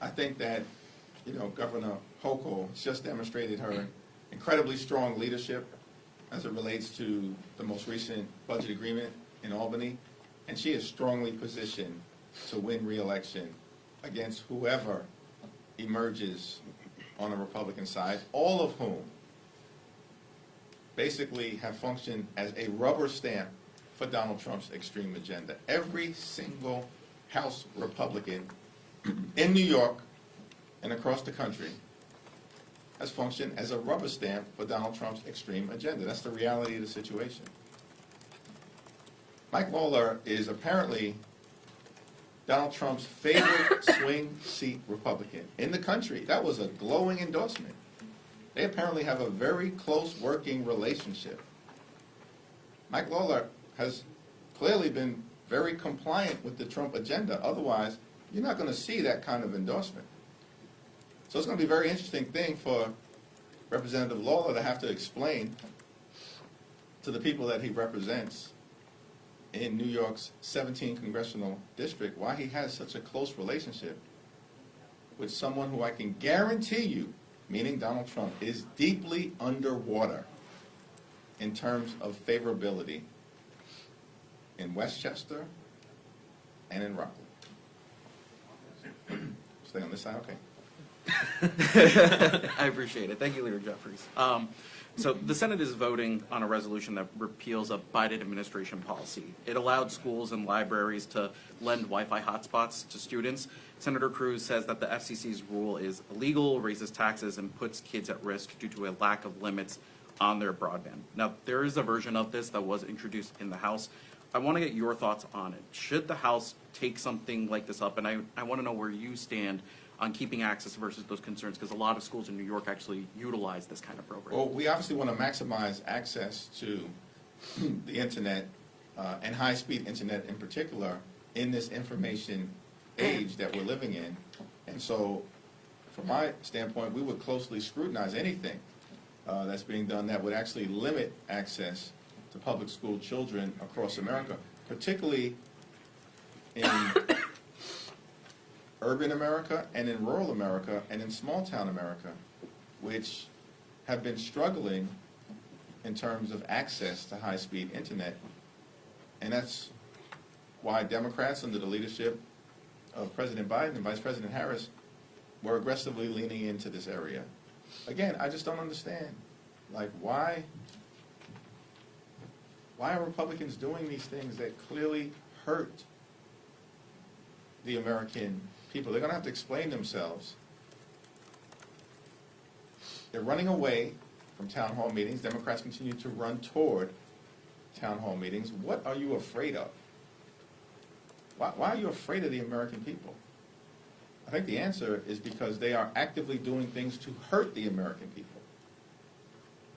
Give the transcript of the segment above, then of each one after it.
I think that, Governor Hochul has just demonstrated her incredibly strong leadership as it relates to the most recent budget agreement in Albany, and she is strongly positioned to win re-election against whoever emerges on the Republican side, all of whom basically have functioned as a rubber stamp for Donald Trump's extreme agenda. Every single House Republican in New York and across the country has functioned as a rubber stamp for Donald Trump's extreme agenda. That's the reality of the situation. Mike Lawler is apparently Donald Trump's favorite swing seat Republican in the country. That was a glowing endorsement. They apparently have a very close working relationship. Mike Lawler has clearly been very compliant with the Trump agenda. Otherwise, you're not going to see that kind of endorsement. So it's going to be a very interesting thing for Representative Lawler to have to explain to the people that he represents in New York's 17th congressional district why he has such a close relationship with someone who I can guarantee you, meaning Donald Trump, is deeply underwater in terms of favorability in Westchester and in Rockland. Stay on this side, okay. I appreciate it. Thank you, Leader Jeffries. So the Senate is voting on a resolution that repeals a Biden administration policy. It allowed schools and libraries to lend Wi-Fi hotspots to students. Senator Cruz says that the FCC's rule is illegal, raises taxes, and puts kids at risk due to a lack of limits on their broadband. Now, there is a version of this that was introduced in the House. I want to get your thoughts on it. Should the House take something like this up? And I want to know where you stand on keeping access versus those concerns, because a lot of schools in New York actually utilize this kind of program. Well, we obviously want to maximize access to the internet and high-speed internet in particular in this information age that we're living in. And so, from my standpoint, we would closely scrutinize anything that's being done that would actually limit access to public school children across America, particularly in urban America and in rural America and in small town America, which have been struggling in terms of access to high-speed internet. And that's why Democrats under the leadership of President Biden and Vice President Harris were aggressively leaning into this area. Again, I just don't understand, like, why are Republicans doing these things that clearly hurt the American people? They're going to have to explain themselves. They're running away from town hall meetings. Democrats continue to run toward town hall meetings. What are you afraid of? Why are you afraid of the American people? I think the answer is because they are actively doing things to hurt the American people.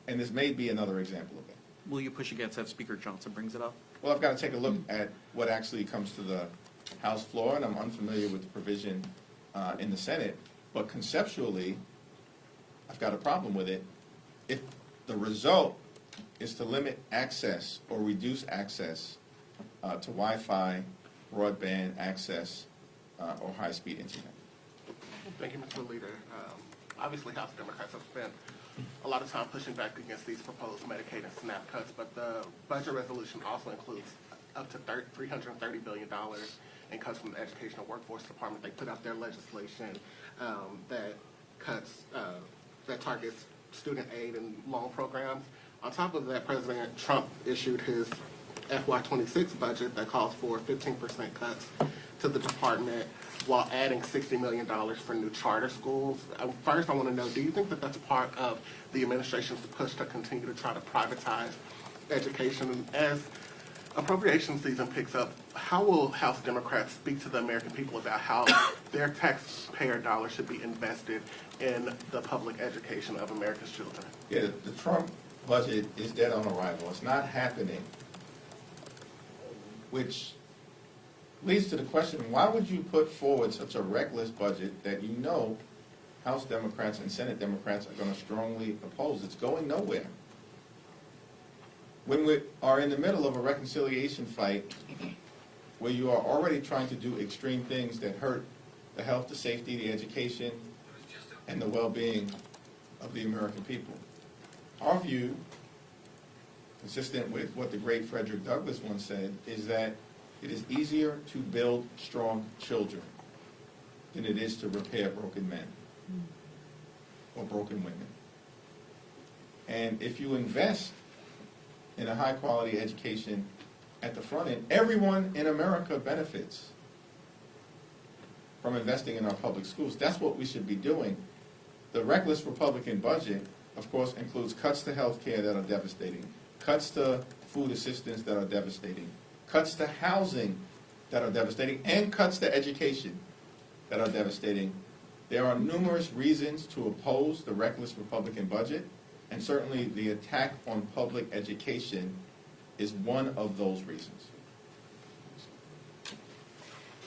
And this may be another example of that. Will you push against that? Speaker Johnson brings it up. Well, I've got to take a look at what actually comes to the House floor, and I'm unfamiliar with the provision in the Senate. But conceptually, I've got a problem with it. If the result is to limit access or reduce access to Wi-Fi, broadband access, or high-speed internet. Thank you, Mr. Leader. Obviously, House Democrats have spent a lot of time pushing back against these proposed Medicaid and SNAP cuts, but the budget resolution also includes up to $330 billion in cuts from the Educational Workforce Department. They put out their legislation that cuts, that targets student aid and loan programs. On top of that, President Trump issued his FY26 budget that calls for 15% cuts to the department while adding $60 million for new charter schools. First, I want to know, do you think that that's part of the administration's push to continue to try to privatize education? As appropriation season picks up, how will House Democrats speak to the American people about how their taxpayer dollars should be invested in the public education of America's children? Yeah, the Trump budget is dead on arrival. It's not happening, which leads to the question, why would you put forward such a reckless budget that you know House Democrats and Senate Democrats are going to strongly oppose? It's going nowhere. When we are in the middle of a reconciliation fight where you are already trying to do extreme things that hurt the health, the safety, the education, and the well-being of the American people. Our view, consistent with what the great Frederick Douglass once said, is that it is easier to build strong children than it is to repair broken men or broken women. And if you invest in a high-quality education at the front end, everyone in America benefits from investing in our public schools. That's what we should be doing. The reckless Republican budget, of course, includes cuts to health care that are devastating, cuts to food assistance that are devastating, cuts to housing that are devastating, and cuts to education that are devastating. There are numerous reasons to oppose the reckless Republican budget, and certainly the attack on public education is one of those reasons.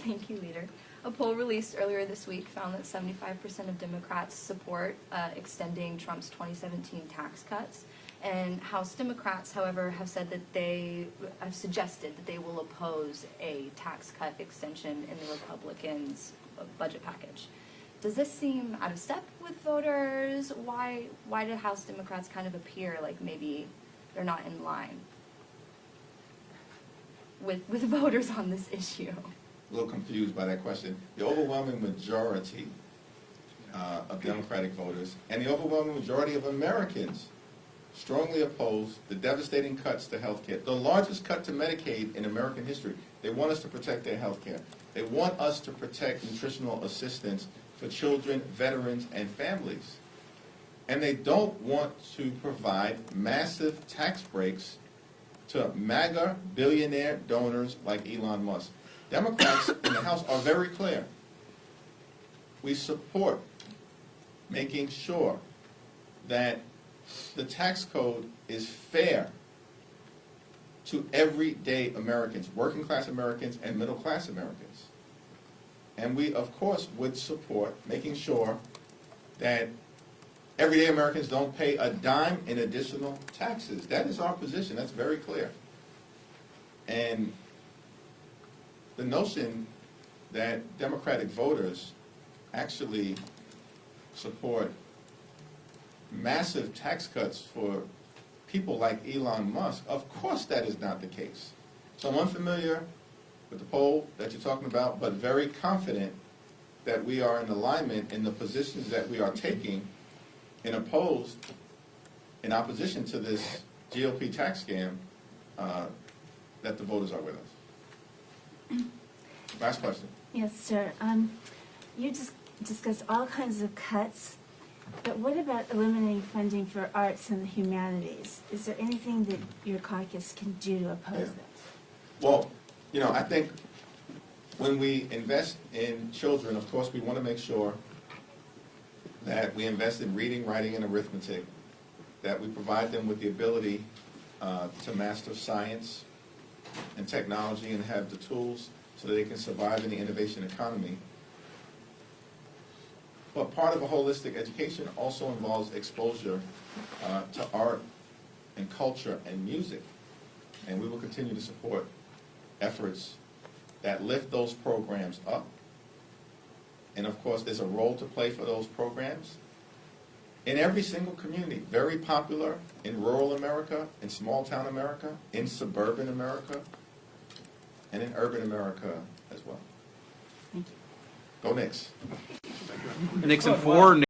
Thank you, Leader. A poll released earlier this week found that 75% of Democrats support extending Trump's 2017 tax cuts. And House Democrats, however, have said that they have suggested that they will oppose a tax cut extension in the Republicans' budget package. Does this seem out of step with voters? Why do House Democrats kind of appear like maybe they're not in line with voters on this issue? A little confused by that question. The overwhelming majority of Democratic voters and the overwhelming majority of Americans strongly oppose the devastating cuts to health care, the largest cut to Medicaid in American history. They want us to protect their health care. They want us to protect nutritional assistance for children, veterans, and families. And they don't want to provide massive tax breaks to MAGA billionaire donors like Elon Musk. Democrats in the House are very clear. We support making sure that the tax code is fair to everyday Americans, working class Americans and middle class Americans. And we, of course, would support making sure that everyday Americans don't pay a dime in additional taxes. That is our position. That's very clear. And the notion that Democratic voters actually support massive tax cuts for people like Elon Musk, of course that is not the case. So I'm unfamiliar with the poll that you're talking about, but very confident that we are in alignment in the positions that we are taking in opposition to this GOP tax scam, that the voters are with us. Last question. Yes, sir. You just discussed all kinds of cuts, but what about eliminating funding for arts and the humanities? Is there anything that your caucus can do to oppose this? Well, I think when we invest in children, of course, we want to make sure that we invest in reading, writing, and arithmetic, that we provide them with the ability to master science and technology and have the tools so that they can survive in the innovation economy. But part of a holistic education also involves exposure to art and culture and music. And we will continue to support efforts that lift those programs up. And of course, there's a role to play for those programs in every single community. Very popular in rural America, in small town America, in suburban America, and in urban America as well. Thank you. Go Knicks. Nixon 4.